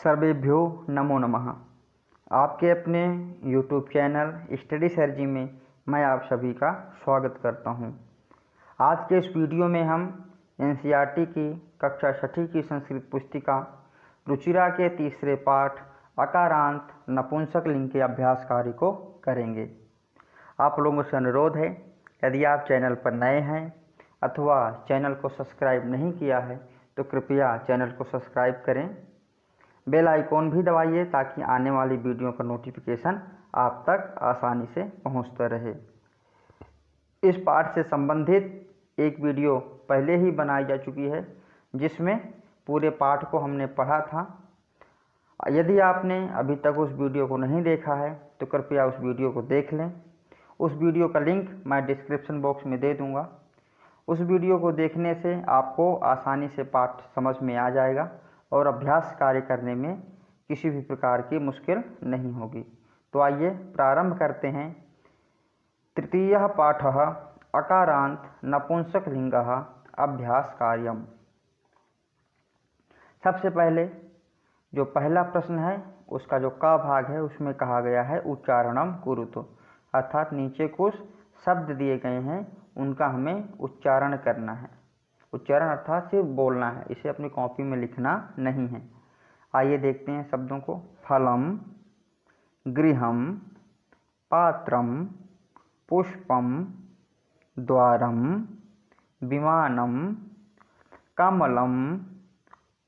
सर्वेभ्यो नमो नमः। आपके अपने YouTube चैनल स्टडी सर जी में मैं आप सभी का स्वागत करता हूं। आज के इस वीडियो में हम NCERT की कक्षा 6ठी की संस्कृत पुस्तिका रुचिरा के तीसरे पाठ अकारांत नपुंसक लिंग के अभ्यास कार्य को करेंगे। आप लोगों से अनुरोध है, यदि आप चैनल पर नए हैं अथवा चैनल को सब्सक्राइब नहीं किया है तो कृपया चैनल को सब्सक्राइब करें, बेल आइकॉन भी दबाइए ताकि आने वाली वीडियो का नोटिफिकेशन आप तक आसानी से पहुंचता रहे। इस पाठ से संबंधित एक वीडियो पहले ही बनाई जा चुकी है जिसमें पूरे पाठ को हमने पढ़ा था। यदि आपने अभी तक उस वीडियो को नहीं देखा है तो कृपया उस वीडियो को देख लें। उस वीडियो का लिंक मैं डिस्क्रिप्शन बॉक्स में दे दूंगा। उस वीडियो को देखने से आपको आसानी से पाठ समझ में आ जाएगा और अभ्यास कार्य करने में किसी भी प्रकार की मुश्किल नहीं होगी। तो आइए प्रारंभ करते हैं। तृतीयः पाठः अकारांत नपुंसकलिंगः अभ्यास कार्यम। सबसे पहले जो पहला प्रश्न है उसका जो का भाग है उसमें कहा गया है उच्चारणम कुरुतो, अर्थात नीचे कुछ शब्द दिए गए हैं उनका हमें उच्चारण करना है। उच्चारण अर्थात सिर्फ बोलना है, इसे अपनी कॉपी में लिखना नहीं है। आइए देखते हैं शब्दों को। फलम, गृहम, पात्रम, पुष्पम, द्वारम, विमानम, कमलम,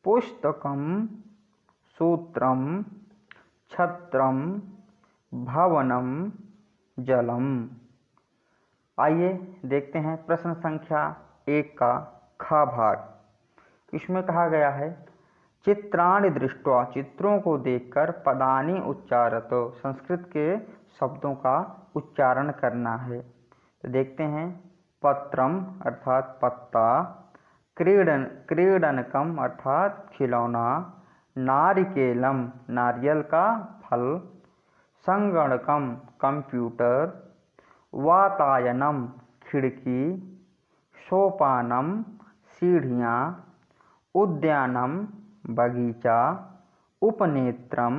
पुस्तकम, सूत्रम, छत्रम, भवनम, जलम। आइए देखते हैं प्रश्न संख्या 1 का खा भाग। इसमें कहा गया है चित्राणि दृष्ट्वा, चित्रों को देखकर पदानि उच्चारत, संस्कृत के शब्दों का उच्चारण करना है। तो देखते हैं। पत्रम अर्थात पत्ता, क्रीडनकम अर्थात खिलौना, नारिकेलम नारियल का फल, संगणकम कंप्यूटर, वातायनम खिड़की, सोपानम सीढ़ियाँ, उद्यानम बगीचा, उपनेत्रम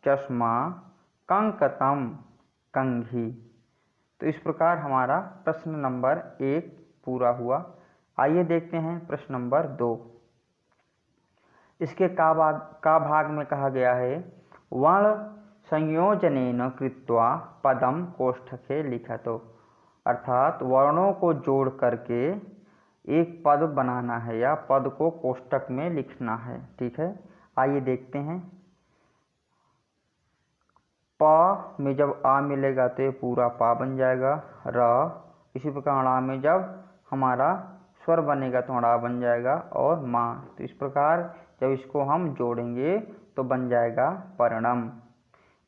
चश्मा, कंकतम कंघी। तो इस प्रकार हमारा प्रश्न नंबर 1 पूरा हुआ। आइए देखते हैं प्रश्न नंबर 2। इसके का भाग में कहा गया है वर्ण संयोजनेन कृत्वा पदम कोष्ठके लिखतो, अर्थात वर्णों को जोड़ करके एक पद बनाना है या पद को कोष्ठक में लिखना है। ठीक है, आइए देखते हैं। प में जब आ मिलेगा तो ये पूरा पा बन जाएगा। र, इसी प्रकार ण में जब हमारा स्वर बनेगा तो ड़ा बन जाएगा और माँ। तो इस प्रकार जब इसको हम जोड़ेंगे तो बन जाएगा पर्णम।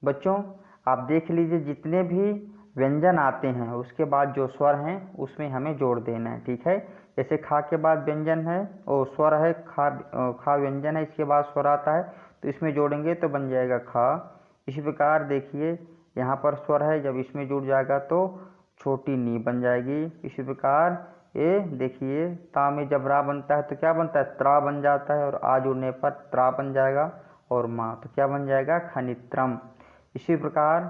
बच्चों आप देख लीजिए, जितने भी व्यंजन आते हैं उसके बाद जो स्वर हैं उसमें हमें जोड़ देना है। ठीक है, जैसे खा के बाद व्यंजन है और स्वर है, खा व्यंजन है, इसके बाद स्वर आता है तो इसमें जोड़ेंगे तो बन जाएगा खा। इसी प्रकार देखिए यहाँ पर स्वर है, जब इसमें जुड़ जाएगा तो छोटी नी बन जाएगी। इसी प्रकार ये देखिए ता में जब रा बनता है तो क्या बनता है, त्रा बन जाता है और आ जुड़ने पर त्रा बन जाएगा और माँ तो क्या बन जाएगा, खनित्रम। इसी प्रकार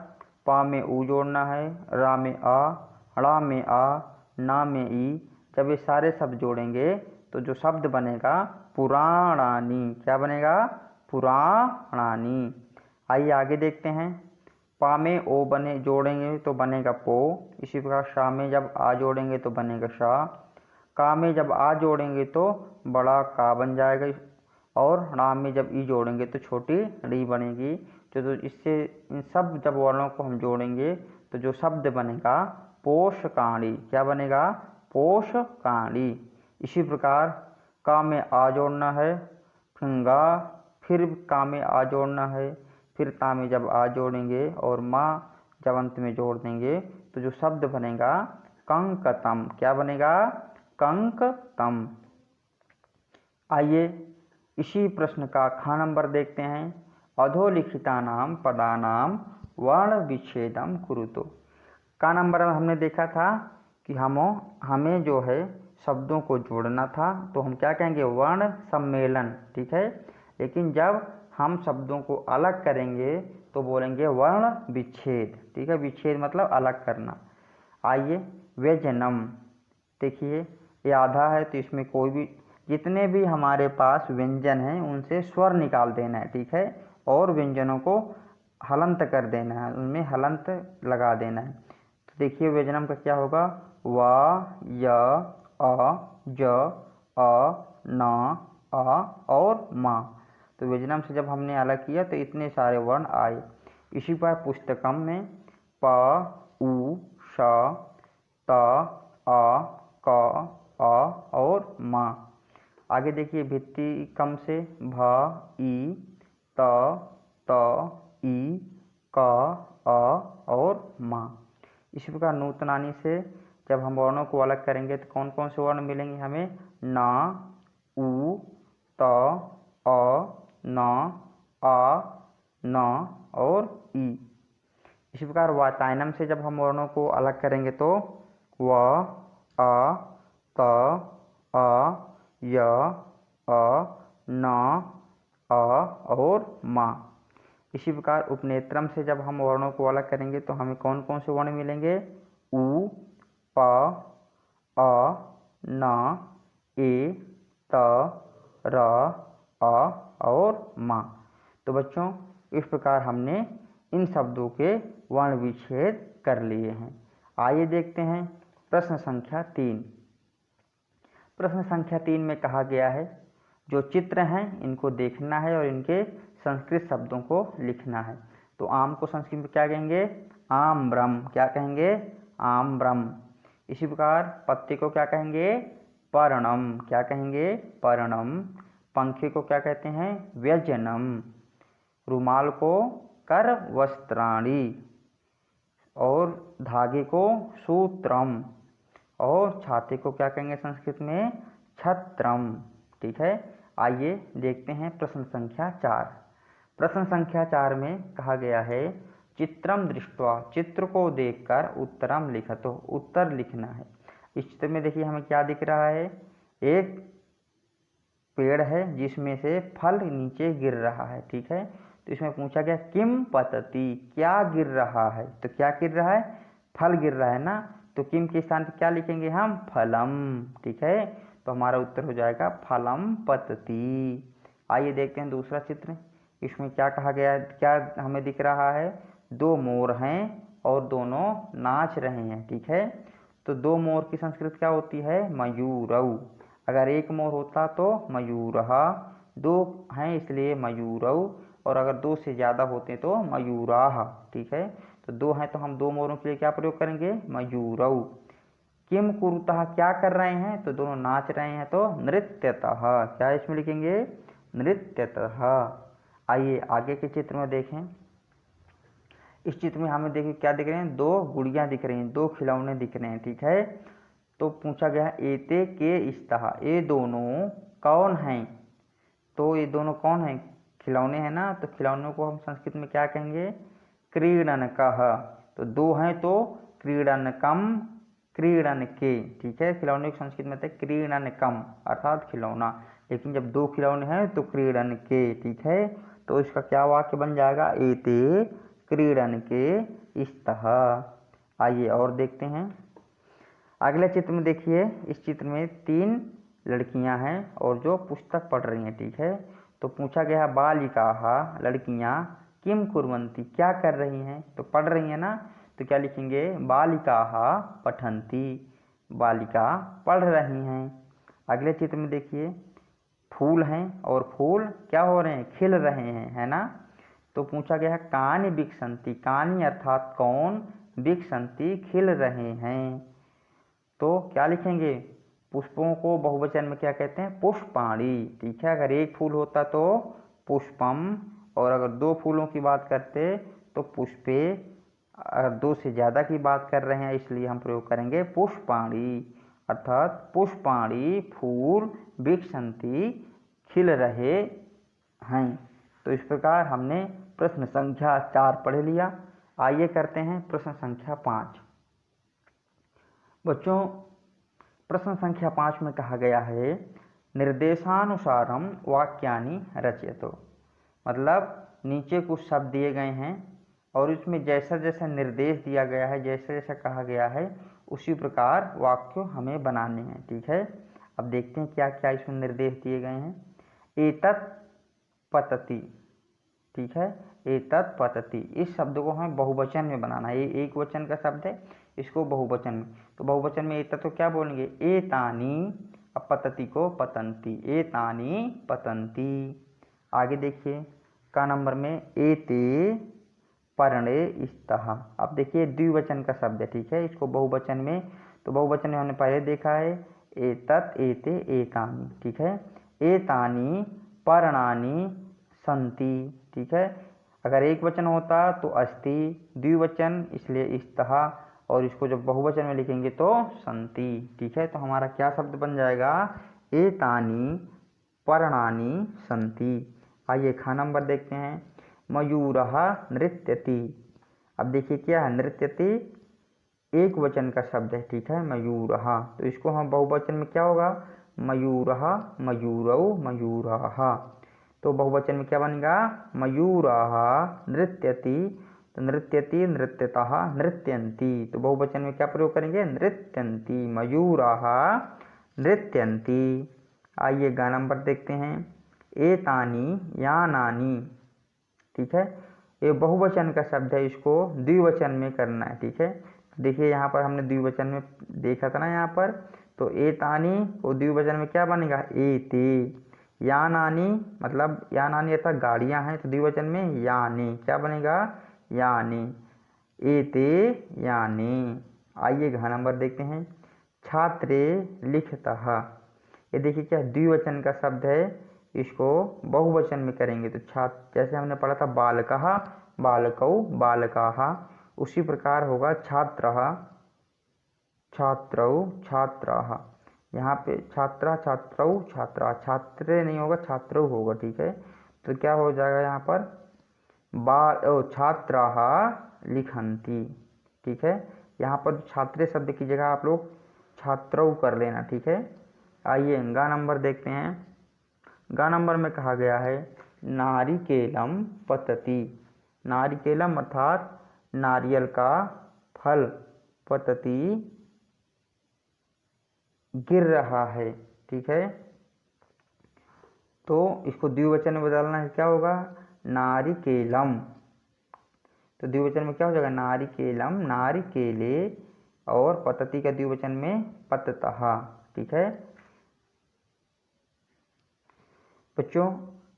पा में ऊ जोड़ना है, रा में आ, ड़ा में आ, ना में ई। जब ये सारे शब्द जोड़ेंगे तो जो शब्द बनेगा पुराणानी। क्या बनेगा, पुराणानी। आइए आगे देखते हैं। पा में ओ बने जोड़ेंगे तो बनेगा पो। इसी प्रकार शा में जब आ जोड़ेंगे तो बनेगा शा। का में जब आ जोड़ेंगे तो बड़ा का बन जाएगा और ड़ा में जब ई जोड़ेंगे तो छोटी ड़ी बनेगी। तो इससे इन सब जब वर्णों को हम जोड़ेंगे तो जो शब्द बनेगा पोषकाणी। क्या बनेगा, पोषकाणी। इसी प्रकार का में आ जोड़ना है, फिंगा, फिर का में आ जोड़ना है, फिर ता में जब आ जोड़ेंगे और माँ जब अंत में जोड़ देंगे तो जो शब्द बनेगा कंकतम। क्या बनेगा, कंकतम। आइए इसी प्रश्न का खा नंबर देखते हैं। अधोलिखितानाम पदानाम वर्ण विच्छेदम कुरुतो। का नंबर में हमने देखा था कि हमें जो है शब्दों को जोड़ना था तो हम क्या कहेंगे, वर्ण सम्मेलन। ठीक है, लेकिन जब हम शब्दों को अलग करेंगे तो बोलेंगे वर्ण विच्छेद। ठीक है, विच्छेद मतलब अलग करना। आइए, व्यंजनम। देखिए ये आधा है तो इसमें कोई भी जितने भी हमारे पास व्यंजन हैं उनसे स्वर निकाल देना है। ठीक है, और व्यंजनों को हलंत कर देना है, उनमें हलंत लगा देना है। तो देखिए व्यंजनम का क्या होगा, वा, य, अ, ज, अ, न, आ और मा। तो व्यंजनम से जब हमने अलग किया तो इतने सारे वर्ण आए। इसी पर पुस्तकम में प, उ, श, त, आ, क, अ और मा। आगे देखिए भित्तिकम से भ, ई, त, ई, क, अ और मा। इसी प्रकार नूतनानी से जब हम वर्णों को अलग करेंगे तो कौन कौन से वर्ण मिलेंगे हमें, न, उ, त, अ, न, आ, न और ई। इसी प्रकार वातायनम से जब हम वर्णों को अलग करेंगे तो व, अ, त, अ, य, अ, न, अ और मा। इसी प्रकार उपनेत्रम से जब हम वर्णों को अलग करेंगे तो हमें कौन कौन से वर्ण मिलेंगे, उ, प, अ, न, ए, त, र, अ और मा। तो बच्चों इस प्रकार हमने इन शब्दों के वर्ण विच्छेद कर लिए हैं। आइए देखते हैं प्रश्न संख्या 3। प्रश्न संख्या 3 में कहा गया है जो चित्र हैं इनको देखना है और इनके संस्कृत शब्दों को लिखना है। तो आम को संस्कृत में क्या कहेंगे, आम्रम। क्या कहेंगे, आम्रम। इसी प्रकार पत्ते को क्या कहेंगे, पर्णम। क्या कहेंगे, पर्णम। पंखे को क्या कहते हैं, व्यंजनम। रुमाल को कर वस्त्राणी और धागे को सूत्रम और छाते को क्या कहेंगे संस्कृत में, छत्रम। ठीक है, आइए देखते हैं प्रश्न संख्या 4। प्रश्न संख्या 4 में कहा गया है चित्रम दृष्ट्वा, चित्र को देखकर उत्तरम लिखतो, उत्तर लिखना है। इस चित्र में देखिए हमें क्या दिख रहा है, एक पेड़ है जिसमें से फल नीचे गिर रहा है। ठीक है, तो इसमें पूछा गया किम पतति, क्या गिर रहा है। तो क्या गिर रहा है, फल गिर रहा है ना, तो किम के स्थान पर क्या लिखेंगे हम, फलम। ठीक है, तो हमारा उत्तर हो जाएगा फलम पतति। आइए देखते हैं दूसरा चित्र। इसमें क्या कहा गया है, क्या हमें दिख रहा है, दो मोर हैं और दोनों नाच रहे हैं। ठीक है, तो दो मोर की संस्कृत क्या होती है, मयूरौ। अगर एक मोर होता तो मयूरः, दो हैं इसलिए मयूरौ, और अगर दो से ज़्यादा होते तो मयूराः। ठीक है, तो दो हैं तो हम दो मोरों के लिए क्या प्रयोग करेंगे, मयूरौ। किम कुरुतः, क्या कर रहे हैं, तो दोनों नाच रहे हैं तो नृत्यतः। क्या इसमें लिखेंगे, नृत्यतः। आइए आगे के चित्र में देखें। इस चित्र में हमें देखिए क्या दिख रहे हैं, दो गुड़ियाँ दिख रही हैं, दो खिलौने दिख रहे हैं। ठीक है, तो पूछा गया एते के स्तः, ये दोनों कौन हैं। तो ये दोनों कौन हैं, खिलौने हैं ना, तो खिलौनों को हम संस्कृत में क्या कहेंगे, क्रीडनकः। तो दो हैं तो क्रीडनकम, क्रीडन के। ठीक है, खिलौने की संस्कृत में क्रीडनकम अर्थात खिलौना, लेकिन जब दो खिलौने हैं तो क्रीडन के। ठीक है, तो इसका क्या वाक्य बन जाएगा, एते क्रीडन के स्तः। आइए और देखते हैं अगले चित्र में। देखिए इस चित्र में 3 लड़कियां हैं और जो पुस्तक पढ़ रही हैं। ठीक है, तो पूछा गया है बालिकाः, लड़कियां किम कुर्वन्ति, क्या कर रही हैं, तो पढ़ रही हैं ना, तो क्या लिखेंगे, बालिकाः पठन्ति, बालिका पढ़ रही हैं। अगले चित्र में देखिए फूल हैं और फूल क्या हो रहे हैं, खिल रहे हैं, है ना। तो पूछा गया है कानि विकसन्ति, कानि अर्थात कौन, विकसन्ति खिल रहे हैं। तो क्या लिखेंगे, पुष्पों को बहुवचन में क्या कहते हैं, पुष्पाणि। ठीक है, अगर एक फूल होता तो पुष्पम, और अगर दो फूलों की बात करते तो पुष्पे। अगर दो से ज़्यादा की बात कर रहे हैं इसलिए हम प्रयोग करेंगे पुष्पाणि, अर्थात पुष्पाणि फूल विकसन्ति खिल रहे हैं। तो इस प्रकार हमने प्रश्न संख्या 4 पढ़ लिया। आइए करते हैं प्रश्न संख्या 5। बच्चों प्रश्न संख्या 5 में कहा गया है निर्देशानुसारम वाक्यानि रचयतु। मतलब नीचे कुछ शब्द दिए गए हैं और उसमें जैसा जैसा निर्देश दिया गया है, जैसा जैसा कहा गया है, उसी प्रकार वाक्य हमें बनाने हैं। ठीक है, अब देखते हैं क्या क्या इसमें निर्देश दिए गए हैं। एतत् पतति, ठीक है, एतत् पतति, इस शब्द को हमें बहुवचन में बनाना है। ये एक वचन का शब्द है, इसको बहुवचन में, तो बहुवचन में एतत् तो क्या बोलेंगे, एतानि, अब पतति को पतंती, एतानि पतंती। आगे देखिए का नंबर में एते पर्णे स्तः। अब देखिए द्विवचन का शब्द है, ठीक है, इसको बहुवचन में, तो बहुवचन में हमने पहले देखा है एतत् एते एतानि, ठीक है, एतानि पर्णानि सन्ति, ठीक है। अगर एक वचन होता तो अस्ति, द्विवचन इसलिए स्तः, और इसको जब बहुवचन में लिखेंगे तो सन्ति, ठीक है। तो हमारा क्या शब्द बन जाएगा, एतानि पर्णानि सन्ति। आइए खा नंबर देखते हैं, मयूरः नृत्यति। अब देखिए क्या है, नृत्यति एक वचन का शब्द है, ठीक है, मयूरः, तो इसको हम बहुवचन में क्या होगा, मयूरः मयूरौ मयूराः, तो बहुवचन में क्या बनेगा, मयूराः नृत्यति, तो नृत्यति नृत्यतः नृत्यन्ति, तो बहुवचन में क्या प्रयोग करेंगे, नृत्यन्ति, मयूराः नृत्यन्ति। आइए ग नंबर देखते हैं, एतानि यानानि, ठीक है, ये बहुवचन का शब्द है, इसको द्विवचन में करना है, ठीक है। देखिए यहाँ पर हमने द्विवचन में देखा था ना, यहाँ पर तो एतानि को द्विवचन में क्या बनेगा, एते, यानानि मतलब यानानि अर्थात गाड़ियाँ हैं, तो द्विवचन में यानि, क्या बनेगा, यानि, एते यानि। आइए घ नंबर देखते हैं, छात्रे लिखतः। ये देखिए क्या द्विवचन का शब्द है, इसको बहुवचन में करेंगे तो छात्र, जैसे हमने पढ़ा था बालकः बालकौ बालकाः, उसी प्रकार होगा छात्रः छात्रौ छात्राः। यहाँ पे छात्रा छात्रौ छात्रा, छात्रे नहीं होगा, छात्रौ होगा, ठीक है। तो क्या हो जाएगा यहाँ पर छात्राः लिखन्ति, ठीक है। यहाँ पर छात्रे शब्द की जगह आप लोग छात्रौ कर लेना, ठीक है। आइए ग नंबर देखते हैं, ग नंबर में कहा गया है नारिकेलम पतति। नारिकेलम अर्थात नारियल का फल, पतति गिर रहा है, ठीक है। तो इसको द्विवचन में बदलना है, क्या होगा, नारिकेलम, तो द्विवचन में क्या हो जाएगा, नारिकेलम नारिकेले, और पतति का द्विवचन में पततः, ठीक है। बच्चों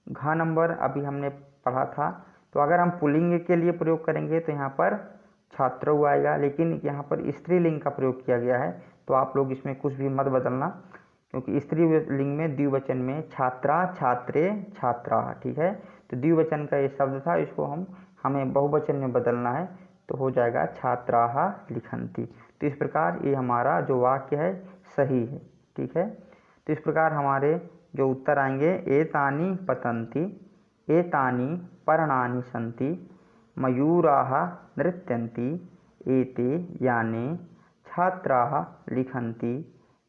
घ नंबर अभी हमने पढ़ा था, तो अगर हम पुल्लिंग के लिए प्रयोग करेंगे तो यहाँ पर छात्रौ आएगा, लेकिन यहाँ पर स्त्रीलिंग का प्रयोग किया गया है, तो आप लोग इसमें कुछ भी मत बदलना, क्योंकि स्त्रीलिंग में द्विवचन में छात्रा छात्रे छात्रा, ठीक है। तो द्विवचन का ये शब्द था, इसको हमें बहुवचन में बदलना है, तो हो जाएगा छात्राः लिखन्ति। तो इस प्रकार ये हमारा जो वाक्य है सही है, ठीक है। तो इस प्रकार हमारे जो उत्तर आएंगे, एतानि पतन्ति, एतानि पर्णानि सन्ति, मयूराः नृत्यन्ति, एते याने, छात्राः लिखन्ति,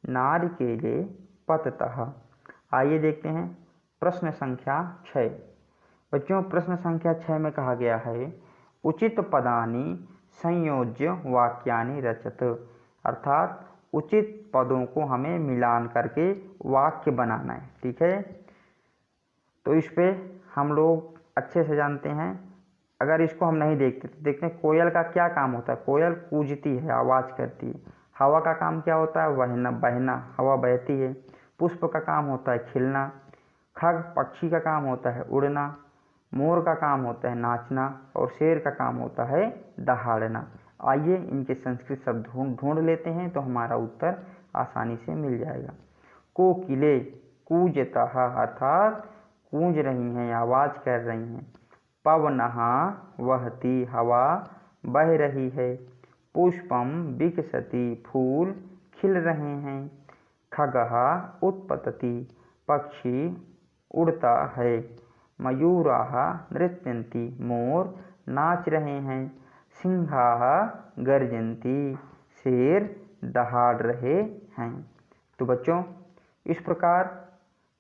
नारिकेले पततः। आइए देखते हैं प्रश्न संख्या 6। बच्चों प्रश्न संख्या 6 में कहा गया है उचित पदानि संयोज्य वाक्यानि रचत, अर्थात उचित पदों को हमें मिलान करके वाक्य बनाना है, ठीक है। तो इस पे हम लोग अच्छे से जानते हैं, अगर इसको हम नहीं देखते तो देखते हैं कोयल का क्या काम होता है, कोयल कूजती है, आवाज़ करती है। हवा का काम क्या होता है, बहना बहना, हवा बहती है। पुष्प का काम होता है खिलना। खग पक्षी का काम होता है उड़ना। मोर का काम होता है नाचना, और शेर का काम होता है दहाड़ना। आइए इनके संस्कृत शब्द ढूंढ लेते हैं, तो हमारा उत्तर आसानी से मिल जाएगा। कोकिले कूजतः, अर्थात गूंज रही हैं, आवाज़ कर रही हैं। पवनः वहति, हवा बह रही है। पुष्पम विकसति, फूल खिल रहे हैं। खगः उत्पतति, पक्षी उड़ता है। मयूराः नृत्यन्ति, मोर नाच रहे हैं। सिंहाः गर्जन्ति, शेर दहाड़ रहे हैं। तो बच्चों इस प्रकार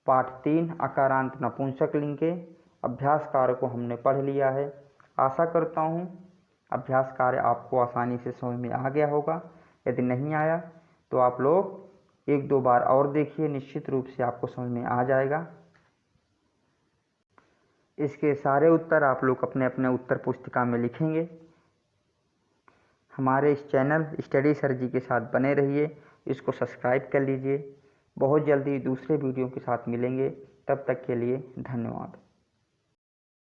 पाठ 3 अकारांत नपुंसक लिंग के अभ्यास कार्य को हमने पढ़ लिया है। आशा करता हूँ अभ्यास कार्य आपको आसानी से समझ में आ गया होगा। यदि नहीं आया तो आप लोग 1-2 बार और देखिए, निश्चित रूप से आपको समझ में आ जाएगा। इसके सारे उत्तर आप लोग अपने अपने उत्तर पुस्तिका में लिखेंगे। हमारे इस चैनल स्टडी सर जी के साथ बने रहिए, इसको सब्सक्राइब कर लीजिए। बहुत जल्दी दूसरे वीडियो के साथ मिलेंगे, तब तक के लिए धन्यवाद।